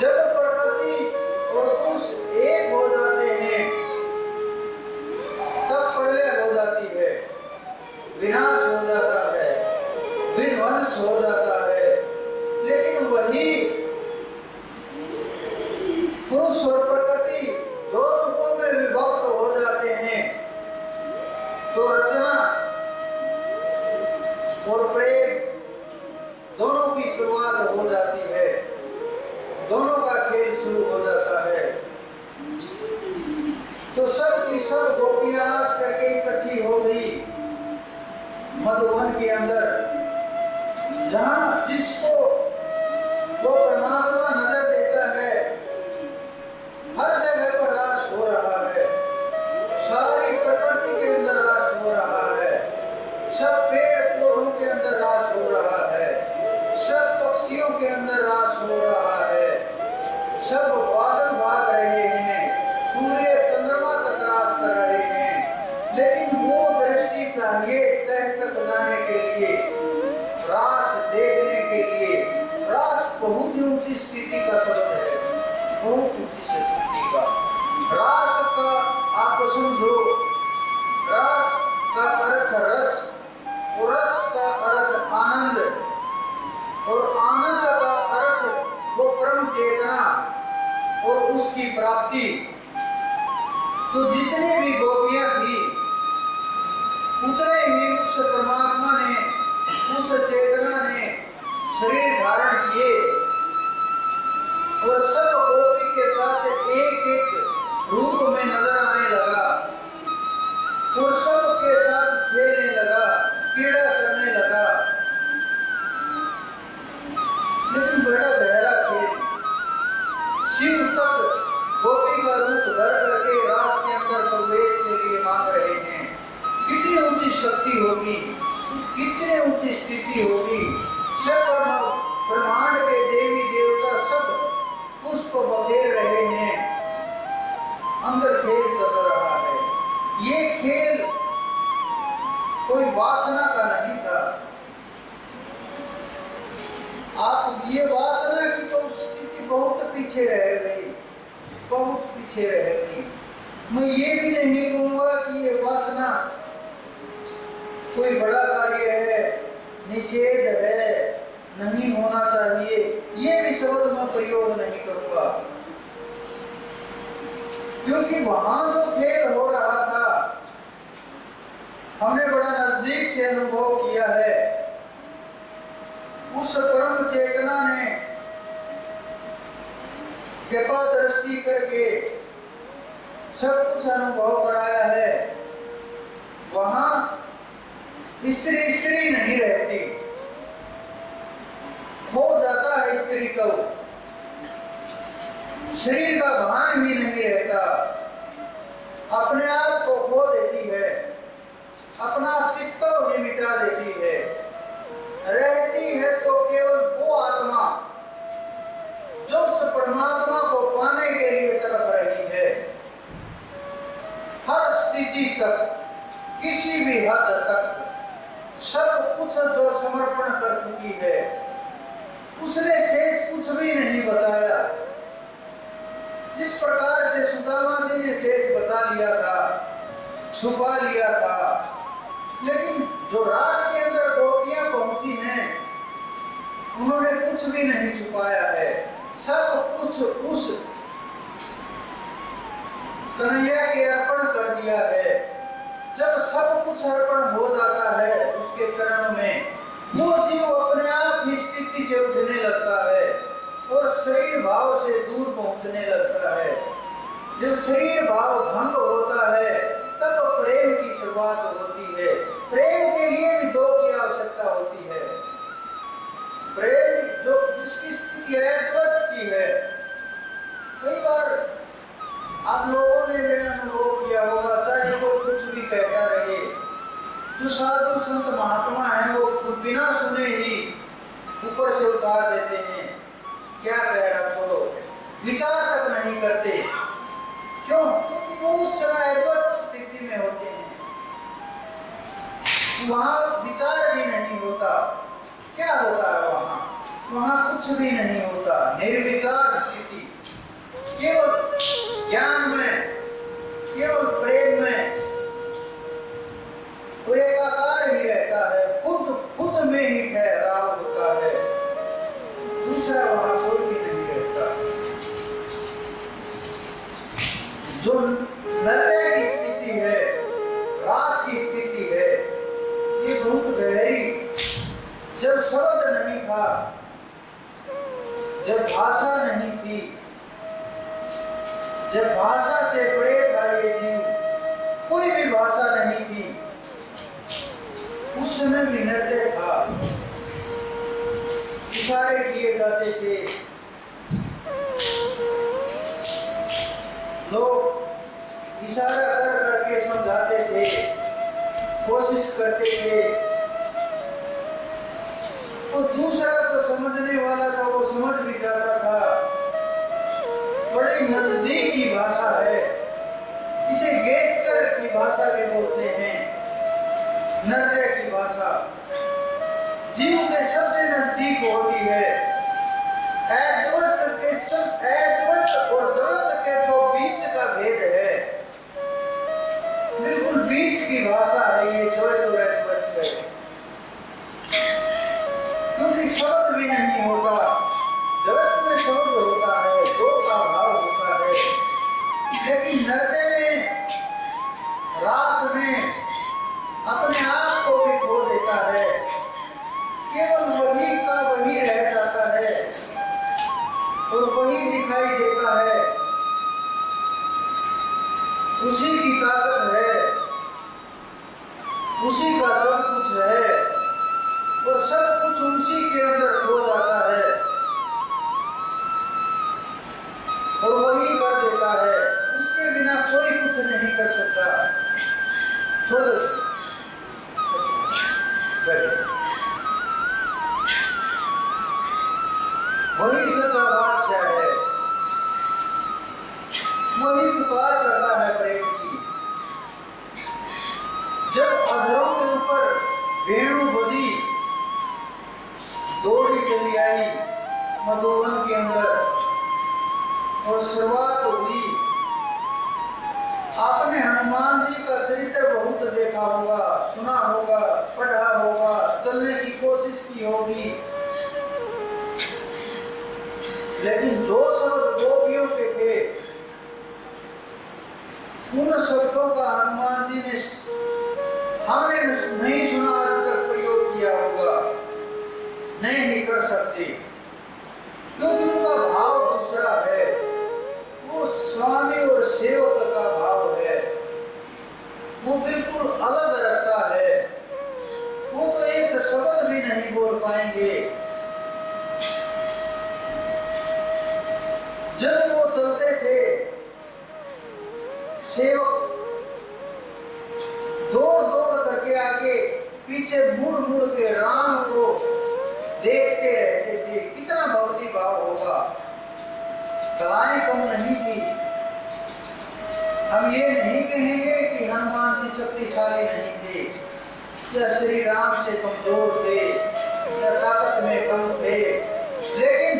जब प्रकृति और पुरुष एक हो जाते हैं तब प्रलय हो जाती है, विनाश हो जाता है, विध्वंस हो जाता है। लेकिन वही पुरुष और प्रकृति दो रूपों में विभक्त हो जाते हैं तो रचना और प्रेम दोनों की शुरुआत हो जाती है, दोनों का खेल शुरू हो जाता है। तो सब की सब गोपियां करके इकट्ठी हो गई मधुवन के अंदर, जहां जिसको वो परमात्मा नजर देता है हर जगह पर रास हो रहा है, सारी प्रकृति के अंदर रास हो रहा है, सब पेड़ पौधों के अंदर रास हो रहा है, सब पक्षियों के अंदर रास हो रहा है, सब बादल भाग रहे हैं, सूर्य चंद्रमा तक रास कर रहे हैं। लेकिन वो दृष्टि चाहिए तह तक जाने के लिए, रास देखने के लिए। रास बहुत ही ऊंची स्थिति का शब्द है, बहुत ऊंची स्थिति का। रास का आप समझो, रास का अर्थ रस और रस का अर्थ आनंद और आनंद का अर्थ वो परम चेतना और उसकी प्राप्ति। तो जितनी भी गोपियां थी उतने ही उस परमात्मा ने, उस चेतना ने शरीर धारण किए और सब गोपी के साथ एक एक रूप में नजर आने लगा और सब के साथ खेलने लगा, क्रीड़ा करने लगा। लेकिन बड़ा गहरा खेल, शिव तक गोपी का रूप धर करके रास के अंदर प्रवेश के लिए मांग रहे हैं। कितनी ऊंची शक्ति होगी, कितनी ऊंची स्थिति होगी। सब ब्रह्मांड के देवी देवता सब पुष्प बखेर रहे हैं, अंदर खेल चल रहा है। ये खेल कोई वासना का नहीं था। आप ये वासना की तो स्थिति बहुत पीछे रह गई, बहुत पीछे रह गई। मैं ये भी नहीं कहूँगा कि ये वासना कोई बड़ा कार्य है, निषेध है, नहीं होना चाहिए, ये भी शब्द मैं प्रयोग नहीं करूँगा। क्योंकि वहां जो खेल हो रहा था हमने बड़ा नजदीक से अनुभव किया है। उस परम चेतना ने कृपा दृष्टि करके सब कुछ अनुभव कराया है। वहां स्त्री स्त्री नहीं रहती, हो जाता है स्त्री तो शरीर का भान ही नहीं रहता, अपने आप को खो देती है, अपना अस्तित्व ही मिटा देती है। रहती है तो केवल वो आत्मा जो उस परमात्मा को पाने के लिए तड़प रही है। हर स्थिति तक, किसी भी हद तक सब कुछ जो समर्पण कर चुकी है, उसने शेष कुछ भी नहीं बचाया। जिस प्रकार से सुदामा जी ने शेष बचा लिया था, छुपा लिया था, लेकिन जो रास के अंदर गोपियां पहुंची हैं उन्होंने कुछ भी नहीं छुपाया है। सब कुछ उस कन्हैया के अर्पण कर दिया है। जब सब कुछ अर्पण हो जाता है उसके चरणों में, वो जीव अपने आप ही स्थिति से उठने लगता है और शरीर भाव से दूर पहुंचने लगता है। जब शरीर भाव भंग होता है तब प्रेम की शुरुआत होती है। प्रेम के लिए भी दो की आवश्यकता होती है। प्रेम जो जिसकी स्थिति है द्वैत की है। कई बार आप लोगों ने भी अनुभव किया होगा, चाहे वो कुछ भी कहता रहे, जो साधु संत महात्मा है वो बिना सुने ही ऊपर से उतार देते हैं, क्या कहेगा छोड़ो, विचार तक नहीं करते। क्यों? क्योंकि वो उस समय अद्वैत स्थिति में होते हैं, वहां विचार भी नहीं होता। क्या होता है वहां? वहां कुछ भी नहीं होता, निर्विचार स्थिति। ज्ञान में, केवल प्रेम में वो एकाकार ही रहता है, खुद में ही ठहराव होता है, दूसरा वहां कोई भी नहीं रहता। जो नृत्य की स्थिति है, रास की स्थिति है, ये बहुत गहरी। जब शब्द नहीं था, जब भाषा नहीं थी, जब भाषा से परे था ये जीव, कोई भी भाषा नहीं थी, उस समय भी नृत्य था, इशारे किए जाते थे, लोग इशारा कर करके समझाते थे, कोशिश करते थे, और दूसरा जो समझने वाला था वो समझ भी जाता था। बड़ी नजदीक की भाषा है, इसे गेस्चर की भाषा भी बोलते हैं। नृत्य की भाषा जीव के सबसे नजदीक होती है। अद्वैत और द्वैत के जो बीच का भेद है, बिल्कुल बीच की भाषा है ये द्वैत और अद्वैत है। क्योंकि शब्द भी नहीं होता, द्वैत में शब्द होता है, दो का भाव होता है, लेकिन नृत्य में, रास में अपने आप को भी खो देता है, केवल वही का वही रह जाता है और वही दिखाई देता है। उसी की ताकत है, उसी का सब कुछ है और सब कुछ उसी के अंदर खो जाता है और वही कर देता है। उसके बिना कोई कुछ नहीं कर सकता। छोड़ दो, वही सच्चा बादशाह है, वही पुकार करता है प्रेम की। जब अधरों के ऊपर वेणु बजी, दौड़ी चली आई मधुबन के अंदर और शुरुआत हुई। आपने हनुमान जी का चरित्र बहुत देखा होगा, सुना होगा, पढ़ा होगा, चलने की कोशिश की होगी, लेकिन जो शब्द गोपियों के थे, उन शब्दों का हनुमान जी ने हमने नहीं सुना, आज तक प्रयोग किया होगा, नहीं ही कर सकते, क्योंकि उनका भाव दूसरा है। वो स्वामी और सेवक का भाव है, वो बिल्कुल अलग रास्ता है। वो तो एक शब्द भी नहीं बोल पाएंगे। जब वो चलते थे, सेवक दौड़ दौड़ करके आगे पीछे मुड़ मुड़ के राम को देखते रहते थे। कितना भक्ति भाव होगा, कलाएं कम नहीं थी। हम ये नहीं कहेंगे कि हनुमान जी शक्तिशाली नहीं थे या श्री राम से कमजोर थे या ताकत में कम थे, लेकिन